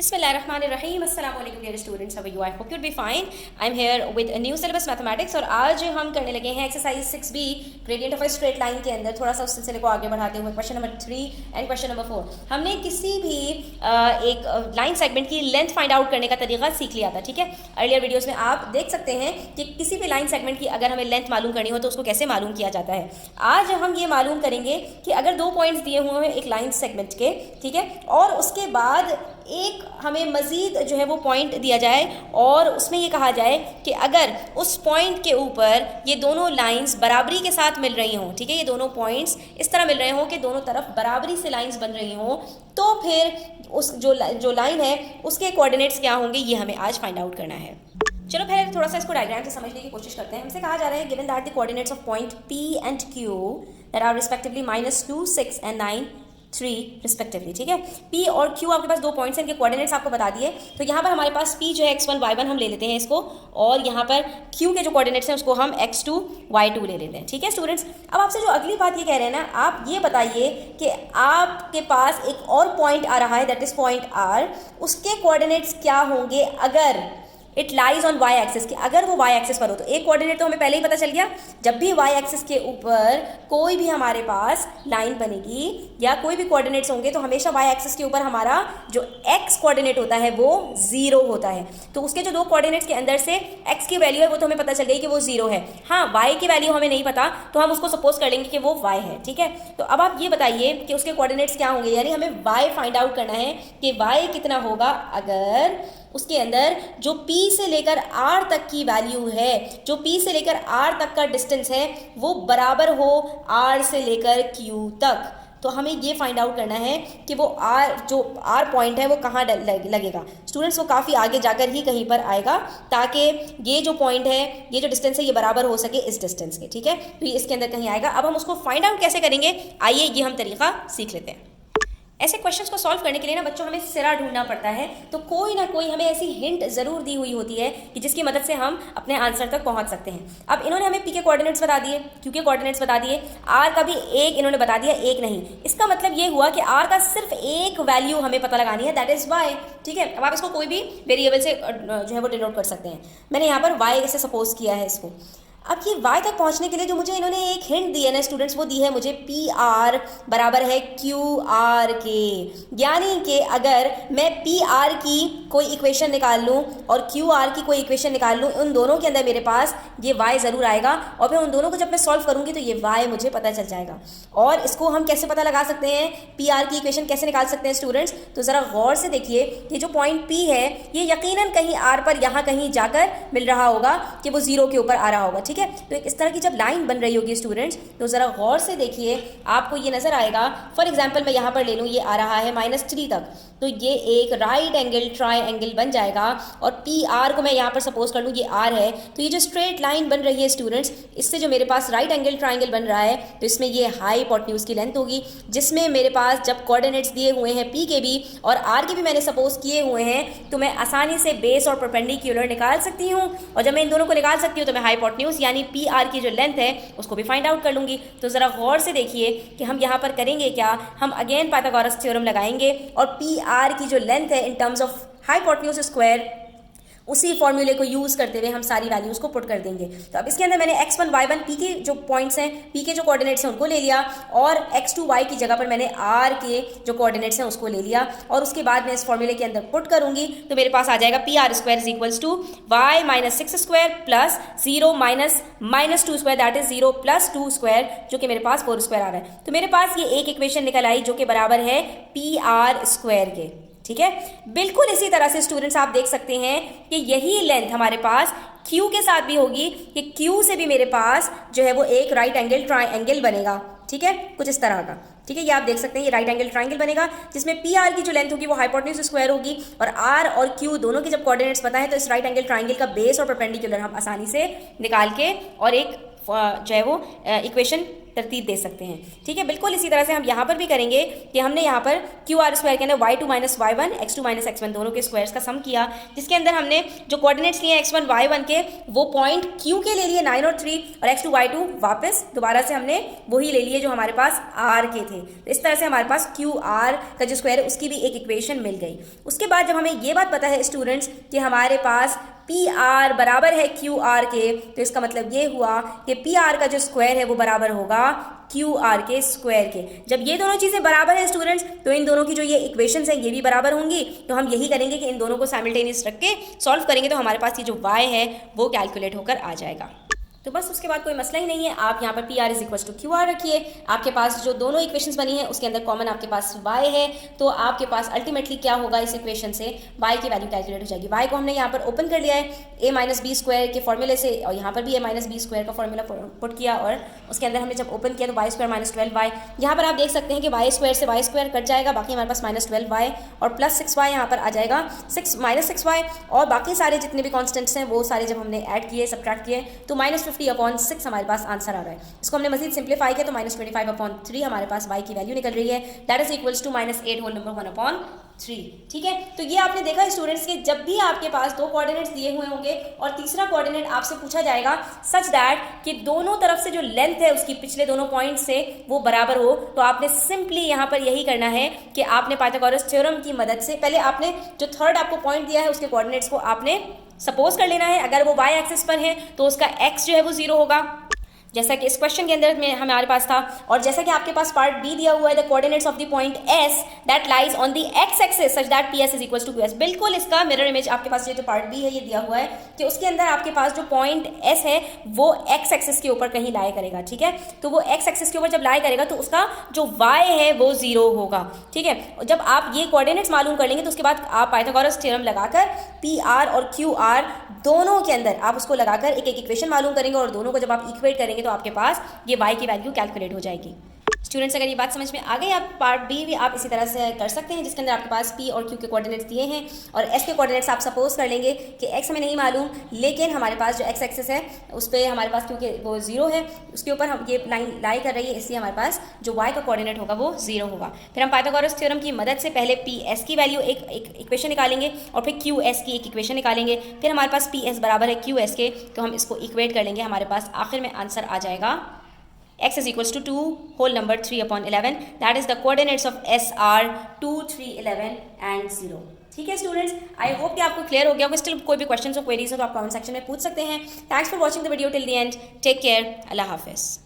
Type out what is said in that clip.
Bismillahirrahmanirrahim. Assalamu alaikum dear students. How are you? I hope you'll be fine. I'm here with a new syllabus mathematics और आज हम करने लगे हैं exercise 6b gradient of a straight line के अंदर थोड़ा सा उस सिलसिले को आगे बढ़ाते हुए question number 3 and question number 4 हमने किसी भी एक लाइन सेगमेंट की लेंथ फाइंड आउट करने का तरीका सीख लिया था. ठीक है, अर्लियर वीडियोस में आप देख सकते हैं कि किसी भी लाइन सेगमेंट की अगर हमें लेंथ मालूम करनी हो तो उसको कैसे मालूम किया जाता है. आज हम ये मालूम करेंगे कि अगर दो पॉइंट्स दिए हुए हैं एक लाइन सेगमेंट के, ठीक है, और उसके बाद एक हमें मज़ीद जो है वो पॉइंट दिया जाए और उसमें ये कहा जाए कि अगर उस पॉइंट के ऊपर ये दोनों लाइंस बराबरी के साथ मिल रही हों, ठीक है, ये दोनों पॉइंट्स इस तरह मिल रहे हों कि दोनों तरफ बराबरी से लाइंस बन रही हों, तो फिर उस जो लाइन है उसके कोऑर्डिनेट्स क्या होंगे ये हमें आज फाइंड आउट करना है. चलो पहले थोड़ा सा इसको डायग्राम से समझने की कोशिश करते हैं. हमसे कहा जा रहा है given that the coordinates of point P and Q that are respectively -2, 6 and 9, 3 respectively. ठीक है, P और Q आपके पास दो पॉइंट्स हैं, इनके कोऑर्डिनेट्स आपको बता दिए. तो यहाँ पर हमारे पास P जो है x1 y1 हम ले लेते हैं इसको, और यहाँ पर Q के जो कोऑर्डिनेट्स हैं उसको हम x2 y2 ले लेते हैं. ठीक है स्टूडेंट्स, अब आपसे जो अगली बात ये कह रहे हैं ना, आप ये बताइए कि आपके पास एक और पॉइंट आ रहा है दैट इज पॉइंट R, उसके कोऑर्डिनेट्स क्या होंगे अगर it lies on y axis की, अगर वो वाई एक्सिस पर हो. तो एक कोऑर्डिनेट तो हमें पहले ही पता चल गया, जब भी वाई एक्सिस के ऊपर कोई भी हमारे पास लाइन बनेगी या कोई भी कोऑर्डिनेट्स होंगे तो हमेशा वाई एक्सिस के ऊपर हमारा जो एक्स कोऑर्डिनेट होता है वो 0 होता है. तो उसके जो दो कोऑर्डिनेट्स के अंदर से एक्स की वैल्यू है वो तो हमें पता चल गई कि वो 0 है. हाँ, वाई की वैल्यू हमें नहीं पता तो हम उसको सपोज कर लेंगे कि वो वाई है. ठीक है, तो अब आप ये बताइए कि उसके कोऑर्डिनेट्स क्या होंगे, यानी हमें वाई फाइंड आउट करना है कि वाई कितना होगा अगर उसके अंदर जो P से लेकर R तक की वैल्यू है, जो P से लेकर R तक का डिस्टेंस है वो बराबर हो R से लेकर Q तक. तो हमें ये फाइंड आउट करना है कि वो जो R पॉइंट है वो कहाँ लगेगा. स्टूडेंट्स वो काफ़ी आगे जाकर ही कहीं पर आएगा ताकि ये जो पॉइंट है, ये जो डिस्टेंस है ये बराबर हो सके इस डिस्टेंस के. ठीक है, तो ये इसके अंदर कहीं आएगा. अब हम उसको फाइंड आउट कैसे करेंगे, आइए ये हम तरीका सीख लेते हैं. ऐसे क्वेश्चंस को सॉल्व करने के लिए ना बच्चों हमें सिरा ढूंढना पड़ता है, तो कोई ना कोई हमें ऐसी हिंट ज़रूर दी हुई होती है कि जिसकी मदद से हम अपने आंसर तक पहुंच सकते हैं. अब इन्होंने हमें P के कोऑर्डिनेट्स बता दिए, Q के कोऑर्डिनेट्स बता दिए, R का भी एक इन्होंने बता दिया, एक नहीं. इसका मतलब ये हुआ कि R का सिर्फ एक वैल्यू हमें पता लगानी है, दैट इज़ Y. ठीक है, अब आप इसको कोई भी वेरिएबल से जो है वो डिनोट कर सकते हैं. मैंने यहाँ पर Y से सपोज किया है इसको. अब ये y तक पहुंचने के लिए जो मुझे इन्होंने एक हिंट दी है ना स्टूडेंट्स, वो दी है मुझे PR बराबर है QR के. यानी कि अगर मैं PR की कोई इक्वेशन निकाल लूँ और QR की कोई इक्वेशन निकाल लूँ, उन दोनों के अंदर मेरे पास ये y ज़रूर आएगा और फिर उन दोनों को जब मैं सॉल्व करूँगी तो ये y मुझे पता चल जाएगा. और इसको हम कैसे पता लगा सकते हैं, PR की इक्वेशन कैसे निकाल सकते हैं स्टूडेंट्स, तो ज़रा गौर से देखिए. ये जो पॉइंट P है ये यकीनन कहीं R पर यहाँ कहीं जाकर मिल रहा होगा कि वो 0 के ऊपर आ रहा होगा. ठीक है, तो इस तरह की जब लाइन बन रही होगी स्टूडेंट्स तो ज़रा गौर से देखिए, आपको ये नज़र आएगा. फॉर एग्जांपल मैं यहाँ पर ले लूँ, ये आ रहा है -3 तक, तो ये एक राइट एंगल ट्राइंगल बन जाएगा. और PR को मैं यहाँ पर सपोज कर लूँ ये R है, तो ये जो स्ट्रेट लाइन बन रही है स्टूडेंट्स, इससे जो मेरे पास राइट एंगल ट्राइंगल बन रहा है तो इसमें ये हाइपोटेन्यूज की लेंथ होगी, जिसमें मेरे पास जब कोऑर्डिनेट्स दिए हुए हैं P के भी और R के भी मैंने सपोज किए हुए हैं तो मैं आसानी से बेस और परपेंडिकुलर निकाल सकती हूँ. और जब मैं इन दोनों को निकाल सकती हूँ तो मैं हाइपोटेन्यूज यानी PR की जो लेंथ है उसको भी फाइंड आउट कर लूँगी. तो ज़रा गौर से देखिए कि हम यहाँ पर करेंगे क्या, हम अगेन पाइथागोरस थ्योरम लगाएंगे और PR की जो लेंथ है in terms of hypotenuse square, उसी फॉर्मूले को यूज़ करते हुए हम सारी वैल्यूज़ को पुट कर देंगे. तो अब इसके अंदर मैंने x1 y1 P के जो पॉइंट्स हैं, P के जो कोऑर्डिनेट्स हैं उनको ले लिया और x2 y की जगह पर मैंने R के जो कोऑर्डिनेट्स हैं उसको ले लिया और उसके बाद मैं इस फॉर्मूले के अंदर पुट करूंगी तो मेरे पास आ जाएगा PR² equals to y - 6² plus 0 - 2² that is 0 + 2², जो कि मेरे पास 4² आ रहा है. तो मेरे पास ये एक इक्वेशन निकल आई जो कि बराबर है PR² के. ठीक है, बिल्कुल इसी तरह से स्टूडेंट्स आप देख सकते हैं कि यही लेंथ हमारे पास Q के साथ भी होगी कि Q से भी मेरे पास जो है वो एक राइट एंगल ट्राइंगल बनेगा. ठीक है, कुछ इस तरह का. ठीक है, ये आप देख सकते हैं ये राइट एंगल ट्राइंगल बनेगा जिसमें PR की जो लेंथ होगी वो हाइपोटेन्यूज स्क्वायर होगी और R और Q दोनों के जब कोऑर्डिनेट्स पता है तो इस राइट एंगल ट्राइंगल का बेस और परपेंडिकुलर हम आसानी से निकाल के और एक जो है वो इक्वेशन तरतीब दे सकते हैं। ठीक है, बिल्कुल इसी तरह से हम यहाँ पर भी करेंगे कि हमने यहाँ पर क्यू आर स्क्वायर के अंदर y2 minus y1 x2 minus x1 दोनों के स्क्वायर्स का सम किया, जिसके अंदर हमने जो कोऑर्डिनेट्स लिए x1 y1 के वो पॉइंट q के ले लिए 9 और 3 और x2 y2 वापस दोबारा से हमने वही ले लिए जो हमारे पास r के थे। तो इस तरह से हमारे पास क्यू आर का जो स्क्वायर है उसकी भी एक इक्वेशन मिल गई। उसके बाद जब हमें ये बात पता है स्टूडेंट्स कि हमारे पास पी आर बराबर है क्यू आर के, तो इसका मतलब ये हुआ कि पी आर का जो स्क्वायर है वो बराबर होगा क्यू आर के स्क्वायर के। जब ये दोनों चीज़ें बराबर हैं स्टूडेंट्स तो इन दोनों की जो ये इक्वेशंस हैं ये भी बराबर होंगी। तो हम यही करेंगे कि इन दोनों को साइमल्टेनियस रख के सॉल्व करेंगे तो हमारे पास ये जो y है वो कैलकुलेट होकर आ जाएगा। तो बस उसके बाद कोई मसला ही नहीं है। आप यहाँ पर P R is equal to Q R रखिए, आपके पास जो दोनों इक्वेशंस बनी है उसके अंदर कॉमन आपके पास y है, तो आपके पास अल्टीमेटली क्या होगा इस इक्वेशन से y की वैल्यू कैलकुलेट हो जाएगी। y को हमने यहाँ पर ओपन कर लिया है a माइनस बी स्क्वायर के फॉर्मूले से, और यहाँ पर भी a माइनस बी स्क्वायर का फॉर्मूला पुट किया और उसके अंदर हमने जब ओपन किया तो y स्क्वायर माइनस 12y। यहाँ पर आप देख सकते हैं कि y स्क्वायर से y स्क्वायर कट जाएगा, बाकी हमारे पास माइनस 12y और प्लस 6y यहाँ पर आ जाएगा, माइनस 6y और बाकी सारे जितने भी कॉन्स्टेंट्स हैं वो सारे जब हमने ऐड किए सबट्रैक्ट किए तो माइनस 50/6 हमारे पास आंसर आ रहा है। इसको हमने मजीद सिंप्लीफाई किया तो माइनस 25/3 हमारे पास y की वैल्यू निकल रही है, that is equals to minus 8 whole number 1/3। ठीक है, तो ये आपने देखा स्टूडेंट्स के जब भी आपके पास दो कोऑर्डिनेट्स दिए हुए होंगे और तीसरा कोऑर्डिनेट आपसे पूछा जाएगा सच दैट कि दोनों तरफ से जो लेंथ है उसकी पिछले दोनों पॉइंट से वो बराबर हो, तो आपने सिंपली यहाँ पर यही करना है कि आपने पाइथागोरस थ्योरम की मदद से पहले आपने जो थर्ड आपको पॉइंट दिया है उसके कोऑर्डिनेट्स को आपने सपोज कर लेना है। अगर वो y एक्सिस पर है तो उसका x जो है वो 0 होगा, जैसा कि इस क्वेश्चन के अंदर में हमारे पास था, और जैसा कि आपके पास पार्ट बी दिया हुआ है the coordinates of the point s that lies on the x axis such that ps is equals to qs। बिल्कुल इसका मिरर इमेज आपके पास ये जो पार्ट बी है ये दिया हुआ है कि उसके अंदर आपके पास जो पॉइंट s है वो x एक्सिस के ऊपर कहीं लाई करेगा। ठीक है, तो वो x एक्सिस के ऊपर जब लाई करेगा तो उसका जो y है वो 0 होगा। ठीक है, जब आप ये कोऑर्डिनेट्स मालूम कर लेंगे तो उसके बाद आप पाइथागोरस थ्योरम लगाकर पी आर और क्यू आर दोनों के अंदर आप उसको लगाकर एक एक इक्वेशन मालूम करेंगे और दोनों को जब आप इक्वेट करेंगे तो आपके पास ये y की वैल्यू कैलकुलेट हो जाएगी। स्टूडेंट्स अगर ये बात समझ में आ गई, आप पार्ट बी भी आप इसी तरह से कर सकते हैं जिसके अंदर आपके पास p और q के कोऑर्डिनेट्स दिए हैं और s के कोऑर्डिनेट्स आप सपोज कर लेंगे कि x हमें नहीं मालूम, लेकिन हमारे पास जो x एक्सिस है उस पर हमारे पास क्योंकि वो 0 है उसके ऊपर हम ये लाइन लाई कर रही है, इसलिए हमारे पास जो y का कोऑर्डिनेट होगा वो 0 होगा। फिर हम पाइथागोरस थ्योरम की मदद से पहले ps की वैल्यू एक इक्वेशन निकालेंगे और फिर qs की एक इक्वेशन निकालेंगे, फिर हमारे पास ps बराबर है qs के, तो हम इसको इक्वेट कर लेंगे, हमारे पास आखिर में आंसर आ जाएगा x is equals to 2 whole number 3/11, that is the coordinates of s are 2, 3, 11 and 0। ठीक है स्टूडेंट्स, आई होप कि आपको क्लियर हो गया होगा। स्टिल कोई भी क्वेश्चन और क्वेरीज हो तो आप कमेंट सेक्शन में पूछ सकते हैं। Thanks for watching the video till the end, take care, अल्लाह हाफिज़।